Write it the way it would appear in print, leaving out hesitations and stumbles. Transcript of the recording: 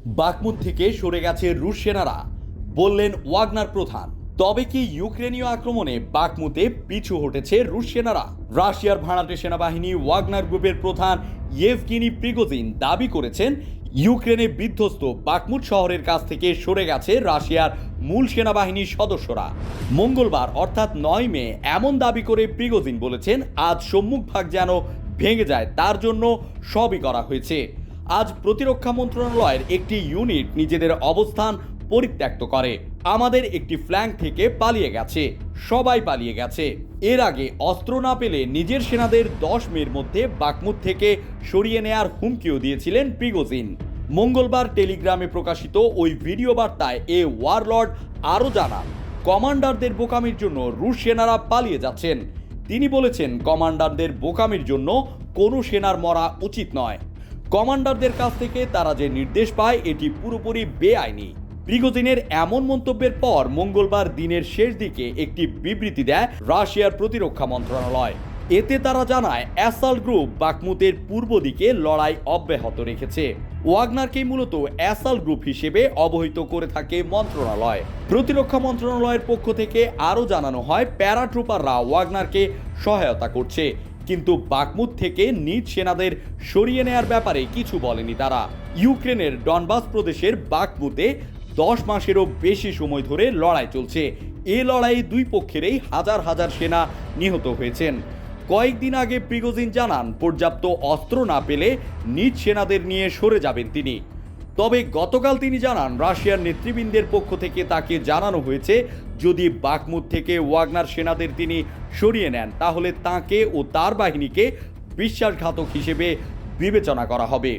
বাকমুত থেকে সরে গেছে রুশ সেনারা, বললেন ওয়াগনার প্রধান। তবে কি ইউক্রেনীয় আক্রমণে বাকমুতে পিছু হটেছে রুশ সেনারা? রাশিয়ার ভাড়াটে সেনাবাহিনী ওয়াগনার গ্রুপের প্রধান ইয়েভগেনি প্রিগোজিন দাবি করেছেন ইউক্রেনে বিধ্বস্ত বাকমুত শহরের কাছ থেকে সরে গেছে রাশিয়ার মূল সেনাবাহিনীর সদস্যরা। মঙ্গলবার অর্থাৎ 9 মে এমন দাবি করে প্রিগোজিন বলেছেন, আজ সম্মুখভাগ যেন ভেঙে যায় তার জন্য সবই করা হয়েছে। আজ প্রতিরক্ষা মন্ত্রণালয়ের একটি ইউনিট নিজেদের অবস্থান পরিত্যক্ত করে। আমাদের একটি ফ্ল্যাঙ্ক থেকে পালিয়ে গেছে, সবাই পালিয়ে গেছে। এর আগে অস্ত্র না পেলে নিজের সেনাদের 10 মের মধ্যে বাকমুত থেকে সরিয়ে নেয়ার হুমকিও দিয়েছিলেন প্রিগোজিন। মঙ্গলবার টেলিগ্রামে প্রকাশিত ওই ভিডিও বার্তায় এ ওয়ারলর্ড আরও জানান, কমান্ডারদের বোকামির জন্য রুশ সেনারা পালিয়ে যাচ্ছেন। তিনি বলেছেন, কমান্ডারদের বোকামির জন্য কোনো সেনার মরা উচিত নয়। কমান্ডারদের কাছ থেকে তারা যে নির্দেশ পায় এটি পুরোপুরি বেআইনি। প্রিগোজিনের এমন মন্তব্যের পর মঙ্গলবার দিনের শেষ দিকে একটি বিবৃতি দেয় রাশিয়ার প্রতিরক্ষা মন্ত্রণালয়। এতে তারা জানায়, অ্যাসাল্ট গ্রুপ বাকমুতের পূর্ব দিকে লড়াই অব্যাহত রেখেছে। ওয়াগনারকেই মূলত অ্যাসাল্ট গ্রুপ হিসেবে অবহিত করে থাকে মন্ত্রণালয়। প্রতিরক্ষা মন্ত্রণালয়ের পক্ষ থেকে আরও জানানো হয়, প্যারাট্রুপাররা ওয়াগনারকে সহায়তা করছে, কিন্তু বাকমুত থেকে নিজ সেনাদের সরিয়ে নেয়ার ব্যাপারে কিছু বলেনি তারা। ইউক্রেনের ডনবাস প্রদেশের বাকমুতে 10 মাসেরও বেশি সময় ধরে লড়াই চলছে। এ লড়াইয়ে দুই পক্ষেরই হাজার হাজার সেনা নিহত হয়েছেন। কয়েকদিন আগে প্রিগোজিন জানান, পর্যাপ্ত অস্ত্র না পেলে নিজ সেনাদের নিয়ে সরে যাবেন তিনি। তবে গতকাল তিনি জানান, রাশিয়ার নেতৃবৃন্দের পক্ষ থেকে তাকে জানানো হয়েছে, যদি বাকমুত থেকে ওয়াগনার সেনাদের তিনি সরিয়ে নেন তাহলে তাকে ও তার বাহিনীকে বিশ্বাসঘাতক হিসেবে বিবেচনা করা হবে।